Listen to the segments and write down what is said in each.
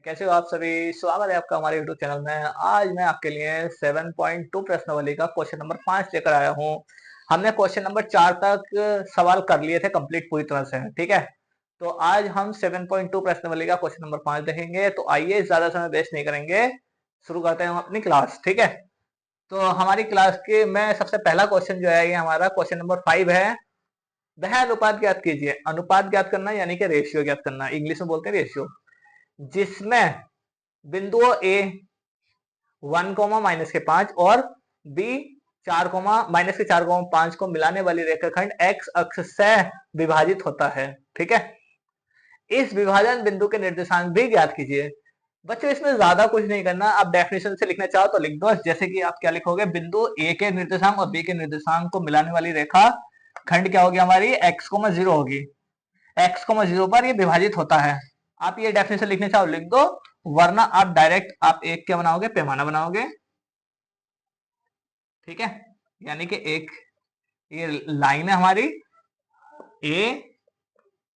कैसे हो आप सभी। स्वागत है आपका हमारे YouTube चैनल में। आज मैं आपके लिए 7.2 प्रश्नावली का क्वेश्चन नंबर 5 लेकर आया हूँ। हमने क्वेश्चन नंबर 4 तक सवाल कर लिए थे कंप्लीट पूरी तरह से, ठीक है। तो आज हम 7.2 प्रश्नावली का क्वेश्चन नंबर 5 देखेंगे। तो आइए ज्यादा समय वेस्ट नहीं करेंगे, शुरू करते हैं हम अपनी क्लास, ठीक है। तो हमारी क्लास के में सबसे पहला क्वेश्चन जो है ये हमारा क्वेश्चन नंबर 5 है। वह अनुपात ज्ञात कीजिए। अनुपात ज्ञात करना यानी कि रेशियो ज्ञात करना, इंग्लिश में बोलते हैं रेशियो, जिसमें बिंदुओं ए 1, -5 और बी 4, -5 को मिलाने वाली रेखाखंड एक्स अक्ष से विभाजित होता है, ठीक है। इस विभाजन बिंदु के निर्देशांक भी ज्ञात कीजिए। बच्चों इसमें ज्यादा कुछ नहीं करना, आप डेफिनेशन से लिखना चाहो तो लिख दो। जैसे कि आप क्या लिखोगे, बिंदु ए के निर्देशांक और बी के निर्देशांक को मिलाने वाली रेखा खंड क्या होगी हमारी, x,0 होगी। x,0 पर ये विभाजित होता है। आप ये डेफिनेशन लिखने चाहो लिख दो, वरना आप डायरेक्ट आप एक क्या बनाओगे, पैमाना बनाओगे, ठीक है। यानी कि एक ये लाइन है हमारी ए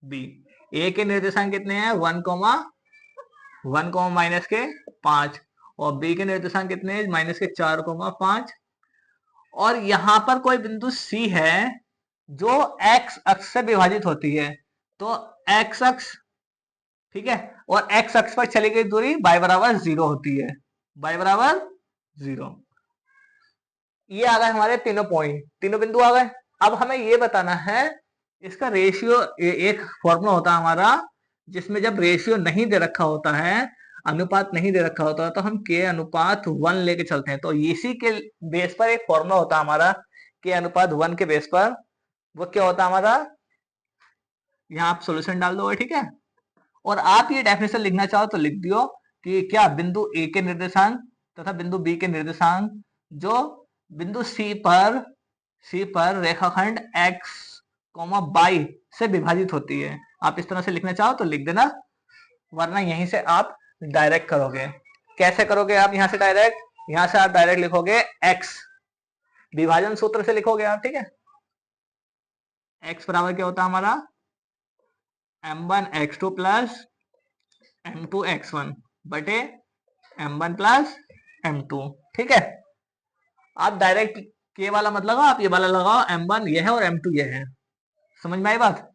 बी। ए के निर्देशांक कितने हैं, 1,1,-5 और बी के निर्देशांक कितने हैं, -4,5। और यहां पर कोई बिंदु सी है जो एक्स अक्ष से विभाजित होती है। तो एक्स अक्ष, ठीक है, और एक्स अक्ष पर चली गई दूरी y बराबर 0 होती है। y बराबर 0। ये आ गए हमारे तीनों पॉइंट, तीनों बिंदु आ गए। अब हमें ये बताना है इसका रेशियो। एक फॉर्मूला होता है हमारा, जिसमें जब रेशियो नहीं दे रखा होता है, अनुपात नहीं दे रखा होता है, तो हम k/1 लेके चलते हैं। तो इसी के बेस पर एक फॉर्मूला होता है हमारा k/1 के बेस पर। वो क्या होता है हमारा, यहाँ आप सोल्यूशन डाल दोगे, ठीक है। और आप ये डेफिनेशन लिखना चाहो तो लिख दियो कि क्या बिंदु ए के निर्देशांक तथा बिंदु बी के निर्देशांक जो बिंदु सी पर रेखाखंड x, y से विभाजित होती है। आप इस तरह से लिखना चाहो तो लिख देना, वरना यहीं से आप डायरेक्ट करोगे। कैसे करोगे आप, यहां से डायरेक्ट, यहां से आप डायरेक्ट लिखोगे x, विभाजन सूत्र से लिखोगे आप, ठीक है। x बराबर क्या होता है हमारा, m1x2 प्लस m2x1 बटे m1 प्लस m2, ठीक है। आप डायरेक्ट के वाला मत लगाओ, आप ये वाला लगाओ, m1 ये है और m2 ये है। समझ में आई बात।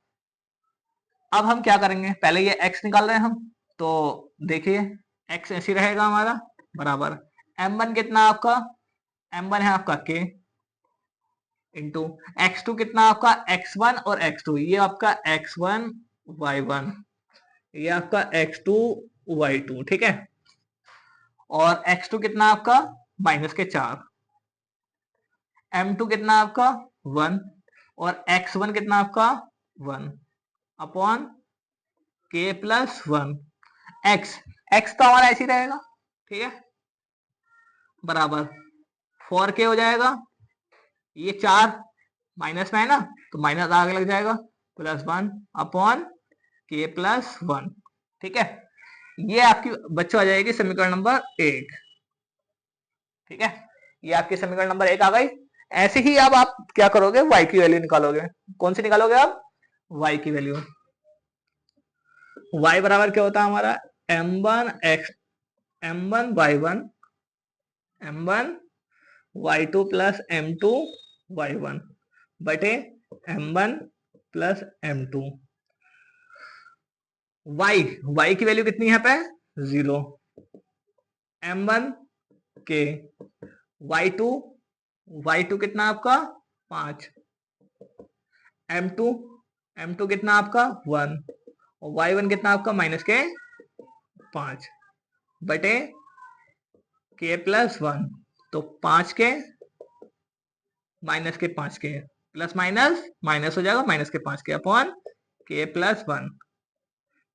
अब हम क्या करेंगे, पहले ये x निकाल रहे हैं हम, तो देखिए x ऐसी रहेगा हमारा, बराबर m1 कितना आपका, m1 है आपका k इंटू x2 कितना आपका x1 और x2, ये आपका x1 y1, ये आपका x2 y2, ठीक है। और x2 कितना आपका -4, m2 कितना आपका 1 और x1 कितना आपका 1 अपॉन k+1। x तो हमारा ऐसे ही रहेगा, ठीक है, बराबर 4k हो जाएगा। ये 4 माइनस में है ना, तो माइनस आगे लग जाएगा, +1 अपॉन k+1, ठीक है। ये आपकी बच्चों आ जाएगी समीकरण नंबर 1, ठीक है। ये आपकी समीकरण नंबर 1 आ गई। ऐसे ही अब आप क्या करोगे, y की वैल्यू निकालोगे। कौन सी निकालोगे आप, y की वैल्यू। y बराबर क्या होता है हमारा, m1y1 प्लस m2y1 बटे m1 प्लस m2। y की वैल्यू कितनी है पे 0, m1 के y2 कितना आपका 5, m2 कितना आपका 1 और y1 कितना आपका -5 बटे k+1। तो 5 के -5 के प्लस माइनस माइनस हो जाएगा, -5 के अपॉन k+1,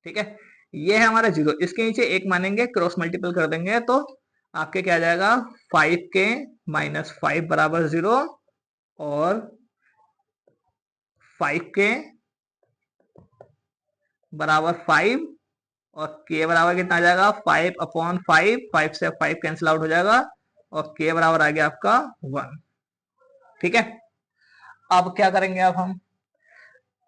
ठीक है। ये है हमारा 0। इसके नीचे 1 मानेंगे, क्रॉस मल्टीपल कर देंगे तो आपके क्या आ जाएगा, 5k - 5 बराबर 0 और 5k बराबर 5 और k बराबर कितना आ जाएगा, 5/5, 5 से 5 कैंसिल आउट हो जाएगा और k बराबर आ गया आपका 1, ठीक है। अब क्या करेंगे अब हम,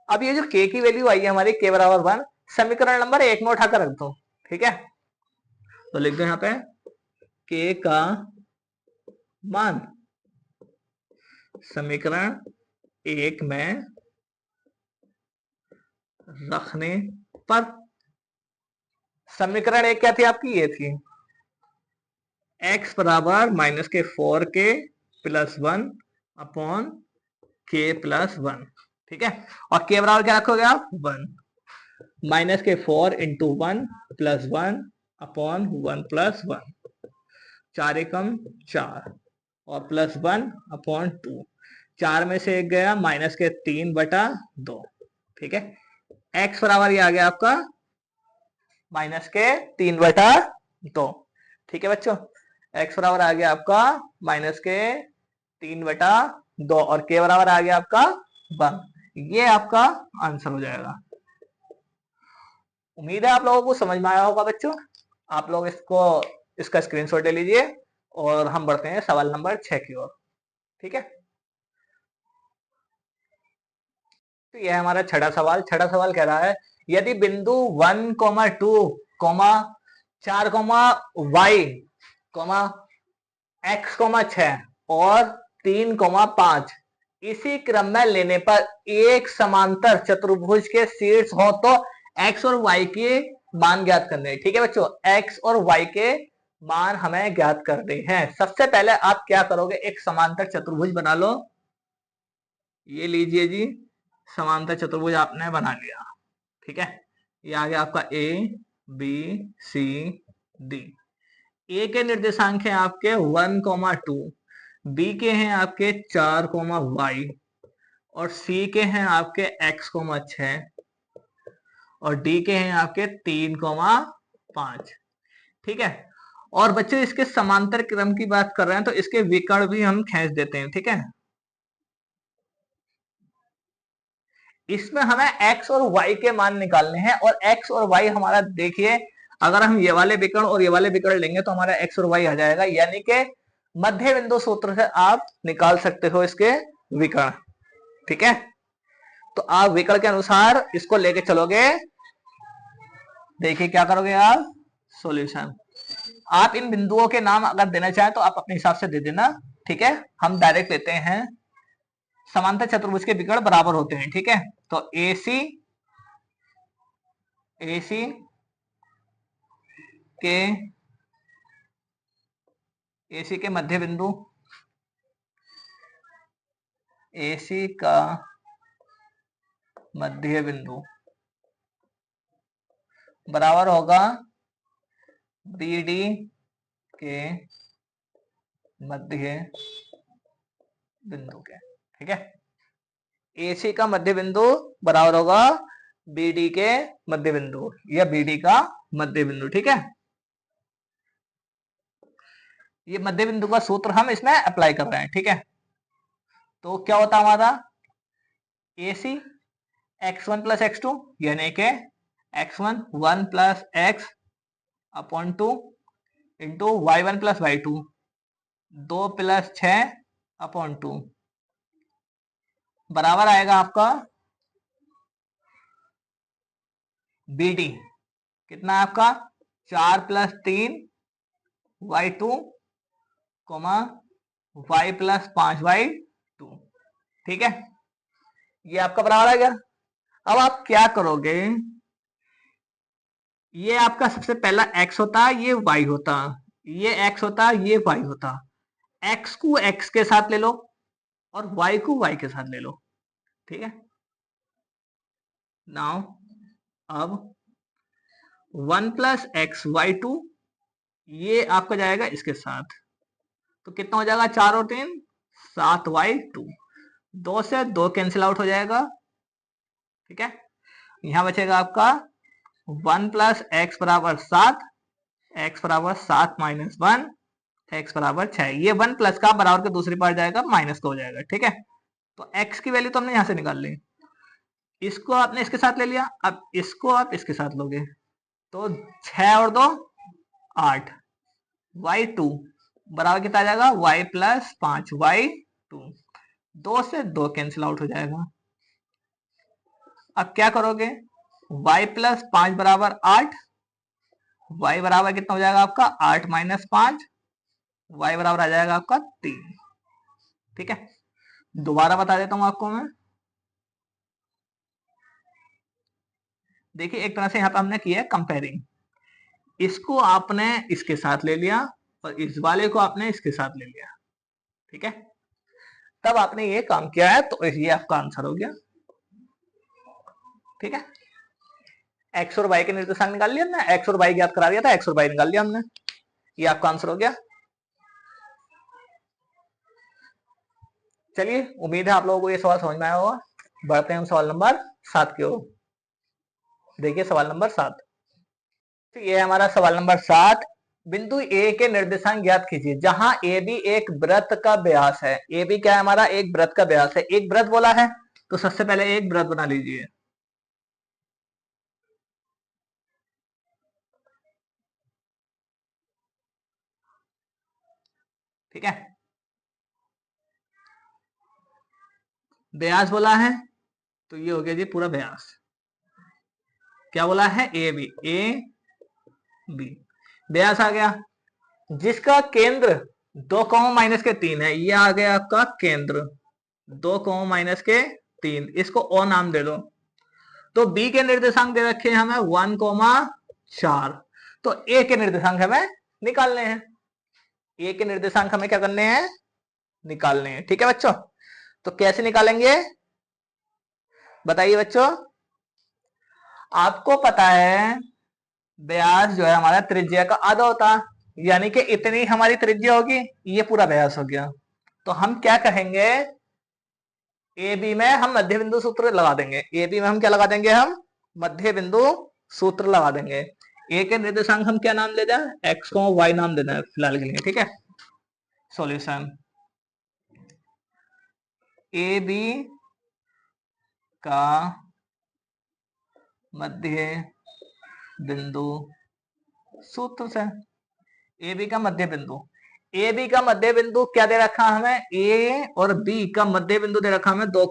अब ये जो k की वैल्यू आई है हमारी k बराबर 1, समीकरण नंबर 1 में उठाकर रख दो, ठीक है। तो लिख दो यहाँ पे k का मान समीकरण 1 में रखने पर, समीकरण 1 क्या थी आपकी, ये थी x बराबर माइनस के 4k plus 1 upon k plus 1, ठीक है। और k बराबर क्या रखोगे आप, 1, माइनस के 4 इंटू 1 प्लस 1 अपॉन 1 प्लस 1, 4 एकम 4 और प्लस 1 अपॉन 2, 4 में से एक गया, माइनस के 3/2, ठीक है। x बराबर ये आ गया आपका माइनस के 3/2, ठीक है बच्चों। x बराबर आ गया आपका माइनस के 3/2 और k बराबर आ गया आपका 1। ये आपका आंसर हो जाएगा। उम्मीद है आप लोगों को समझ में आया होगा बच्चों। आप लोग इसका स्क्रीनशॉट ले लीजिए और हम बढ़ते हैं सवाल नंबर 6 की ओर, ठीक है। तो यह हमारा छठा सवाल कह रहा है यदि बिंदु 1, 2, 4, y, x, 6 और 3, 5 इसी क्रम में लेने पर एक समांतर चतुर्भुज के शीर्ष हो तो x और y के मान ज्ञात करने हैं, ठीक है बच्चों। x और y के मान हमें ज्ञात करने हैं। सबसे पहले आप क्या करोगे, एक समांतर चतुर्भुज बना लो। ये लीजिए जी, समांतर चतुर्भुज आपने बना लिया, ठीक है। ये आ गया आपका a b c d। a के निर्देशांक हैं आपके 1, 2, b के हैं आपके 4, y और c के हैं आपके x, 6 और d के हैं आपके 3, 5, ठीक है। और बच्चे इसके समांतर क्रम की बात कर रहे हैं तो इसके विकर्ण भी हम खींच देते हैं, ठीक है। इसमें हमें x और y के मान निकालने हैं और x और y हमारा देखिए, अगर हम ये वाले विकर्ण और ये वाले विकर्ण लेंगे तो हमारा x और y आ जाएगा, यानी कि मध्य बिंदु सूत्र से आप निकाल सकते हो इसके विकर्ण, ठीक है। तो आप विकर्ण के अनुसार इसको लेके चलोगे। देखिए क्या करोगे आप, सॉल्यूशन। आप इन बिंदुओं के नाम अगर देना चाहें तो आप अपने हिसाब से दे देना, ठीक है। हम डायरेक्ट लेते हैं, समांतर चतुर्भुज के विकर्ण बराबर होते हैं, ठीक है। तो AC के AC के मध्य बिंदु, AC का मध्य बिंदु बराबर होगा BD के मध्य बिंदु के, ठीक है। AC का मध्य बिंदु बराबर होगा BD के मध्य बिंदु या BD का मध्य बिंदु, ठीक है। ये मध्य बिंदु का सूत्र हम इसमें अप्लाई कर रहे हैं, ठीक है। तो क्या होता है हमारा AC x1 प्लस x2 यानी कि x1 1 plus x upon 2 into y1 plus y2 2 plus 6 upon 2 बराबर आएगा आपका BD कितना आपका 4 plus 3 y2 y plus 5 y2, ठीक है। ये आपका बराबर आ गया। अब आप क्या करोगे, ये आपका सबसे पहला x होता, ये y होता, ये x होता, ये y होता। x को x के साथ ले लो और y को y के साथ ले लो, ठीक है। नाउ अब 1 प्लस एक्स y2 ये आपका जाएगा इसके साथ, तो कितना हो जाएगा 4 और 3 7y2, 2 से 2 कैंसिल आउट हो जाएगा, ठीक है। यहां बचेगा आपका 1 प्लस एक्स बराबर 7, एक्स बराबर 7 माइनस 1, एक्स बराबर 6। ये 1 प्लस का बराबर के दूसरी पार जाएगा माइनस का हो जाएगा, ठीक है। तो x की वैल्यू तो हमने यहां से निकाल ली, इसको आपने इसके साथ ले लिया, अब इसको आप इसके साथ लोगे तो 6 और 2 8 y2 बराबर कितना आ जाएगा y प्लस 5 y2, 2 से 2 कैंसिल आउट हो जाएगा। अब क्या करोगे y प्लस 5 बराबर 8, y बराबर कितना हो जाएगा आपका 8 माइनस 5, y बराबर आ जाएगा आपका 3। ठीक है, दोबारा बता देता हूं आपको मैं। देखिए एक तरह से यहाँ पे हमने किया है कंपेयरिंग, इसको आपने इसके साथ ले लिया और इस वाले को आपने इसके साथ ले लिया। ठीक है, तब आपने ये काम किया है, तो ये आपका आंसर हो गया। ठीक है, एक्स और वाई के निर्देशांक निकाल लिया हमने, एक्स और वाई ज्ञात करा दिया था, एक्स और वाई निकाल लिया हमने, ये आपका आंसर हो गया। चलिए, उम्मीद है आप लोगों को ये सवाल समझ में आया होगा। बढ़ते हैं हम सवाल नंबर 7 की ओर। देखिए सवाल नंबर 7, तो ये है हमारा सवाल नंबर 7। बिंदु ए के निर्देशांक ज्ञात कीजिए जहां ए बी एक वृत्त का व्यास है। ए बी क्या है हमारा, एक वृत्त का व्यास है। एक वृत्त बोला है तो सबसे पहले एक वृत्त बना लीजिए। ठीक है, व्यास बोला है तो ये हो गया जी पूरा व्यास। क्या बोला है, ए बी व्यास आ गया, जिसका केंद्र 2, -3 है। ये आ गया आपका केंद्र 2, -3, इसको ओ नाम दे दो। तो बी के निर्देशांक दे रखे हैं हमें 1, 4। तो ए के निर्देशांक हमें निकालने हैं। ए के निर्देशांक हमें क्या करने हैं, निकालने हैं। ठीक है बच्चों, तो कैसे निकालेंगे बताइए बच्चों। आपको पता है व्यास जो है हमारा त्रिज्या का आधा होता है, यानी कि इतनी हमारी त्रिज्या होगी, ये पूरा व्यास हो गया। तो हम क्या कहेंगे, ए बी में हम मध्य बिंदु सूत्र लगा देंगे। ए बी में हम क्या लगा देंगे, हम मध्य बिंदु सूत्र लगा देंगे। ए के निर्देशांक हम क्या नाम दे दें, एक्स को वाई नाम दे दें फिलहाल के लिए। ठीक है, सॉल्यूशन ए बी का मध्य बिंदु सूत्र से, ए बी का मध्य बिंदु, ए बी का मध्य बिंदु क्या दे रखा हमें, ए और बी का मध्य बिंदु दे रखा हमें 2,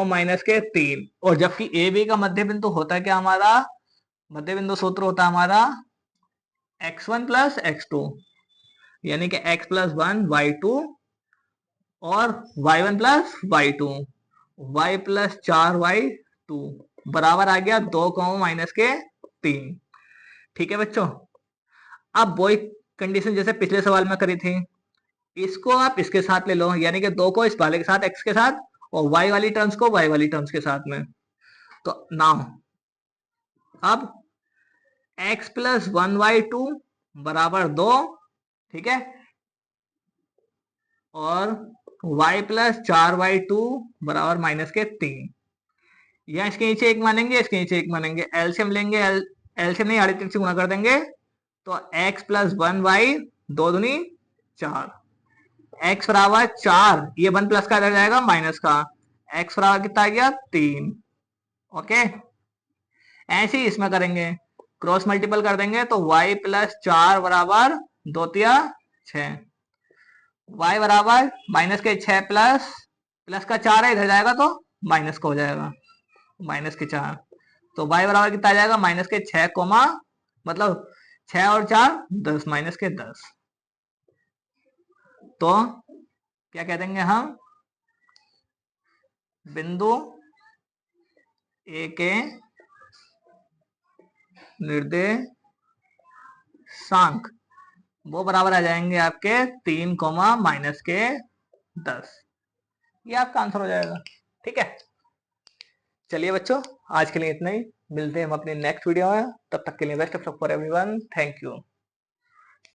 -3। और जबकि ए बी का मध्य बिंदु होता है क्या हमारा, मध्य बिंदु सूत्र होता है हमारा x1 + x2, यानी कि x+1 y2 और y1 + y2 y + 4y2 बराबर आ गया 2, ठीक है बच्चों। अब वही कंडीशन जैसे पिछले सवाल में करी थी, इसको आप इसके साथ ले लो, यानी कि 2 को इस वाले के साथ x के साथ और y वाली टर्म्स को y वाली टर्म्स के साथ में। तो नाउ अब x+1y2 बराबर 2, ठीक है, और y + 4y2 बराबर -3। या इसके नीचे एक मानेंगे, इसके नीचे एक मानेंगे, एलसीएम लेंगे, एलसीएम नहीं 3 से गुणा कर देंगे, तो x+1y 2 दूनी 4, x बराबर 4, ये 1 प्लस का रह जाएगा माइनस का, x बराबर कितना आ गया 3। ओके, ऐसे ही इसमें करेंगे, क्रॉस मल्टीपल कर देंगे तो y + 4 बराबर 2 तिया 6, y बराबर -6 प्लस का 4 है, इधर जाएगा तो माइनस का हो जाएगा, -4। तो y बराबर कितना आ जाएगा, -6 कोमा, मतलब 6 और 4 10, -10। तो क्या कह देंगे हम, बिंदु ए के निर्देशांक वो बराबर आ जाएंगे आपके 3, -10। ये आपका आंसर हो जाएगा। ठीक है, चलिए बच्चों आज के लिए इतना ही, मिलते हैं हम अपने नेक्स्ट वीडियो में, तब तक के लिए best of luck for everyone, thank you.